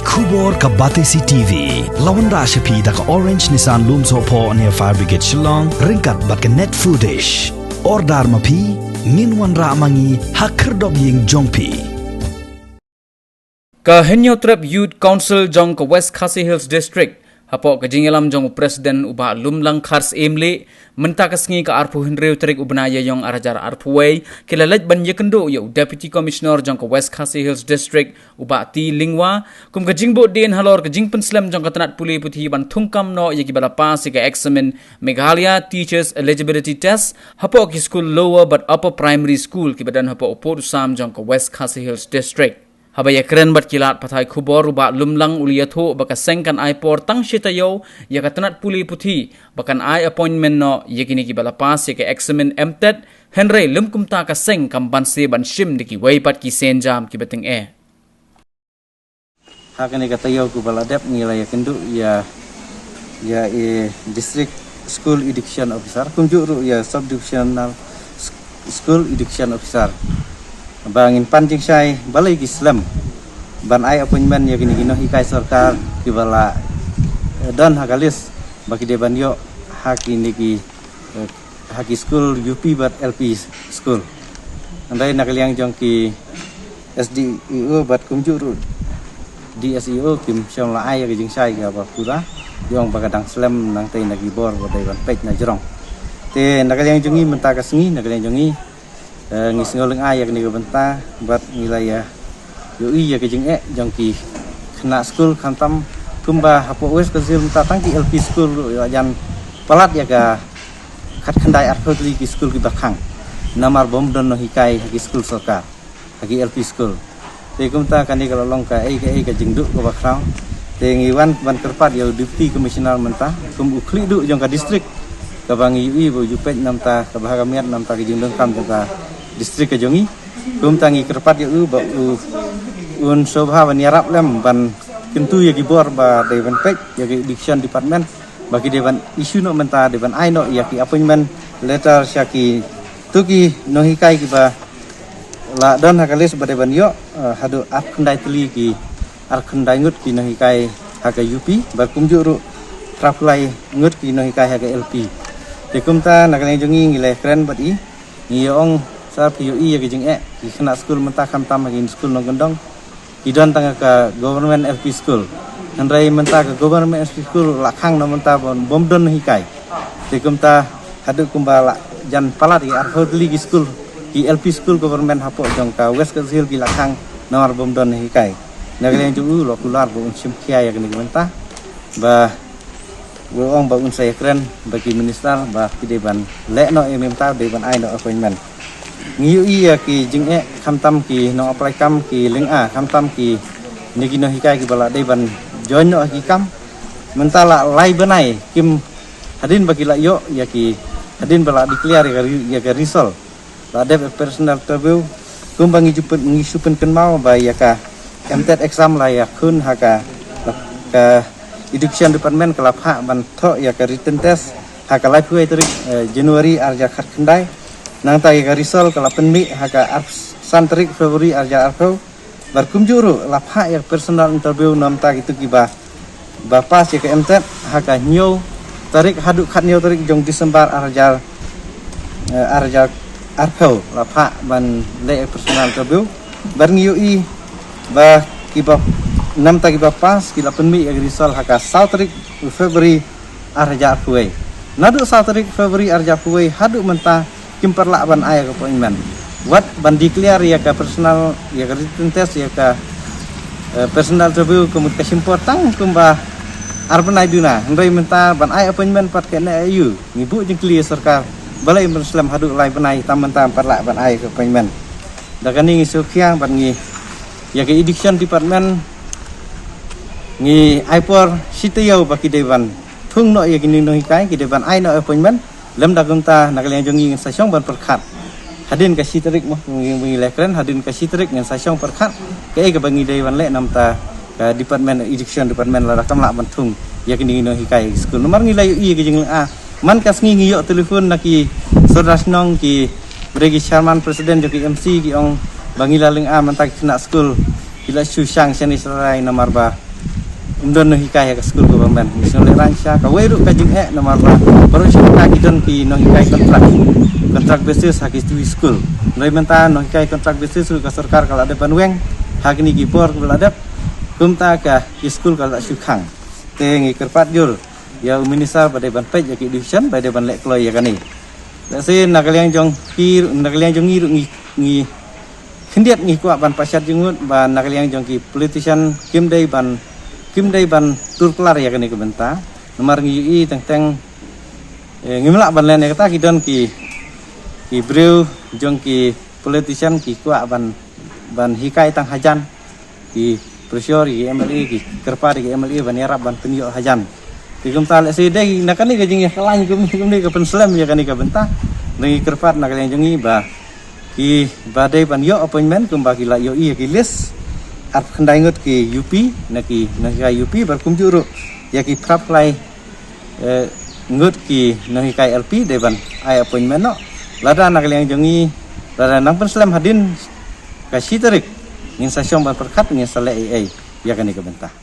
Khubor ka Batesi TV. Lawan Rashapi da ka Orange Nissan Lumso po near Fire Brigade Shillong. Ringkat bat ka net foodish. Ordar mapi. Minwan ra mangi hakerdog ying jongpi. Ka Henyo Trap Youth Council jong ka West Khasi Hills District. Hapo ka jingalam jong Presiden uba lumlang khars emle. Menta kasngi ka arpu henreu terik ubnaya yong arajar arpuway. Kilalaj ban yekendo yo Deputy Commissioner jong ka West Khasi Hills District uba ti lingwa. Kum ka jingbo din halor ka jing penslam jong ka tanat puli puthi ban thungkam no yaki bala pas ka examen Meghalaya Teachers Eligibility Test. Hapo ki school lower but upper primary school ki badan hapo upor sam jong ka West Khasi Hills District. Habaya keren bat kilat patai khubor uba lumlang uliyatho baka sengkan ai por tang shitayo ya katanat puli puthi bakan ai appointment no yakini ki bala pas ya ka examen MTET henry lumkumta ka seng kam banse ban shim diki weipat ki senjam ki beteng hakani katayo ku bala dep ngila ya kendu ya district school education officer kunjuru ya subdivisional school education officer bangin panjing syai balai Islam ban ai appointment ya gini hikai sarkar di bala dan hakalis bagi de banyo hak ini ki haki school UP bat LP school andai nakaliang jong ki SDIO bat kumjuru DSIO kim syam la ai ya jing syai ga ba pura yong bagadang slam nang tai nagi bor badai ban pek na jerong te nakaliang jongi menta kasngi nakaliang jongi ngisngoleng ayak ni benta buat wilayah yoi ya kejeng jongki kena school kantam kumba hapo wes kecil minta tangki LP school jan palat ya ga kat kendai artli ki school ki bakhang namar bom don no hikai ki school sarkar hagi LP school te kumta kani kalau long ka ka jengduk ko bakrang te ngiwan ban kerpat ya deputy commissioner menta kum ukli du jong ka district ka bangi yui bo jupet namta ka bahagamiat namta ki jengdung kam jongka distrik kejongi kum tangi kerpat ya ba un sobha ban yarap lem ban kentu ya gibor ba dewan pek ya diction department bagi dewan isu no menta dewan ai no ya ki appointment letter syaki tuki no hikai ki ba la don hakalis ba dewan yo hadu arkandai tli ki arkandai ngut ki no hikai haka UP ba kumjuru traplai ngut ki no hikai haka LP te kumta nakale jongi ngile keren bat i ngiyong sa PUI ya gejeng di kena school mentah kam lagi school nong gendong idon tanga ka government LP school handrai mentah ka government LP school lakhang no mentah bom don hikai tekumta hadu kumbala jan palat ya arhodli ki school ki LP school government hapo jong ka West Khasi ki lakhang nomor bom don hikai nagale ju lo kular bo sim kia ya geni mentah ba ong ba un saya keren bagi minister ba kideban le no ementa deban ai no appointment ngiu iya ki jing kamtam ki no apply kam ki ling kamtam ki niki no hikai ki bala deban join no ki kam mentala lai benai kim hadin bagi la yo ya ki hadin bala declare ya ka result la dev personal interview kum bangi jupun ngisupen ken mau ba ya ka MTET exam la ya kun haka ka education department kelap hak ban tho ya ka written test haka live way tarik Januari arja khat kendai nang tai ka risol kala penmi haka santrik Februari arja arko barkum juru lapha ya personal interview nam ta gitu kiba bapas ya ke MTET haka nyo tarik hadu khat nyo tarik jong Desember arja arko lapha ban le personal interview bar ngiui ba kiba nam ta kiba pas kila penmi ya risol haka santrik Februari arja arko nadu santrik Februari arja arko hadu mentah kimper lak ban ayah ke appointment wat ban declare ya ka personal ya ka written test ya ka personal interview kumut ka simpor tang kumba arban aiduna ndai menta ban ayah appointment pat ke na ayu ngibu jeng clear sarkar balai muslim hadu lai banai tam menta par lak ban ayah ke appointment dakani ngi sukhiang ban ngi ya ka education department ngi aipor sitayau baki dewan thung no ya gini no hikai ki dewan ai no appointment lem dagumta nakaliang jongi sasyong ban perkhat hadin ka sitrik mo ngi lekren hadin ka sitrik ngan sasyong perkhat ke ka bangi dewan le namta ka department education department la rakam lak bantung ya kini no hikai school nomor ngi layu i ke jeng man kas ngi yo telefon naki sodasnong ki bregi chairman presiden joki MC ki ong bangi laleng mantak kena school kila susang seni serai nomor ba umdon no hikai ka school government misalnya ransha ka weru ka jing nomor baru syuka kidon ki no hikai kontrak basis hak istri school noi menta no hikai kontrak basis ka sarkar kala ada panweng hak ni kipor kala ada kumta ka school kala syukang te ngi kerpat jul ya uminisar pada ban pej ya ki division pada ban lek kloy ya kani se nakaliang jong ngi kendiat ngi kwa ban pasyat jungut ban nakaliang jong ki politician kim dai ban turklar ya kani kebenta nomor ngi teng ngimlak ban len ya kata kidon ki breu jong ki politician ki kwa ban hikai tang hajan ki pressure ki MLA ki kerpa ki MLA ban yarap ban penyo hajan ki kumta lek se dai nakani ka jing ya kalany kum ni ka penslam ya kani kebenta ngi kerpat nakaliang jongi ba ki badai ban yo appointment kum ba ki la yo ki list at khandai ngot ki UP naki UP bar kum juru ya ki prap lai ngot ki nahi kai LP de ban ai appointment no lada nakaliang jongi lada nang penslam hadin ka sitarik ngin sasyong ban perkat ngin sale ai ya kani kebenta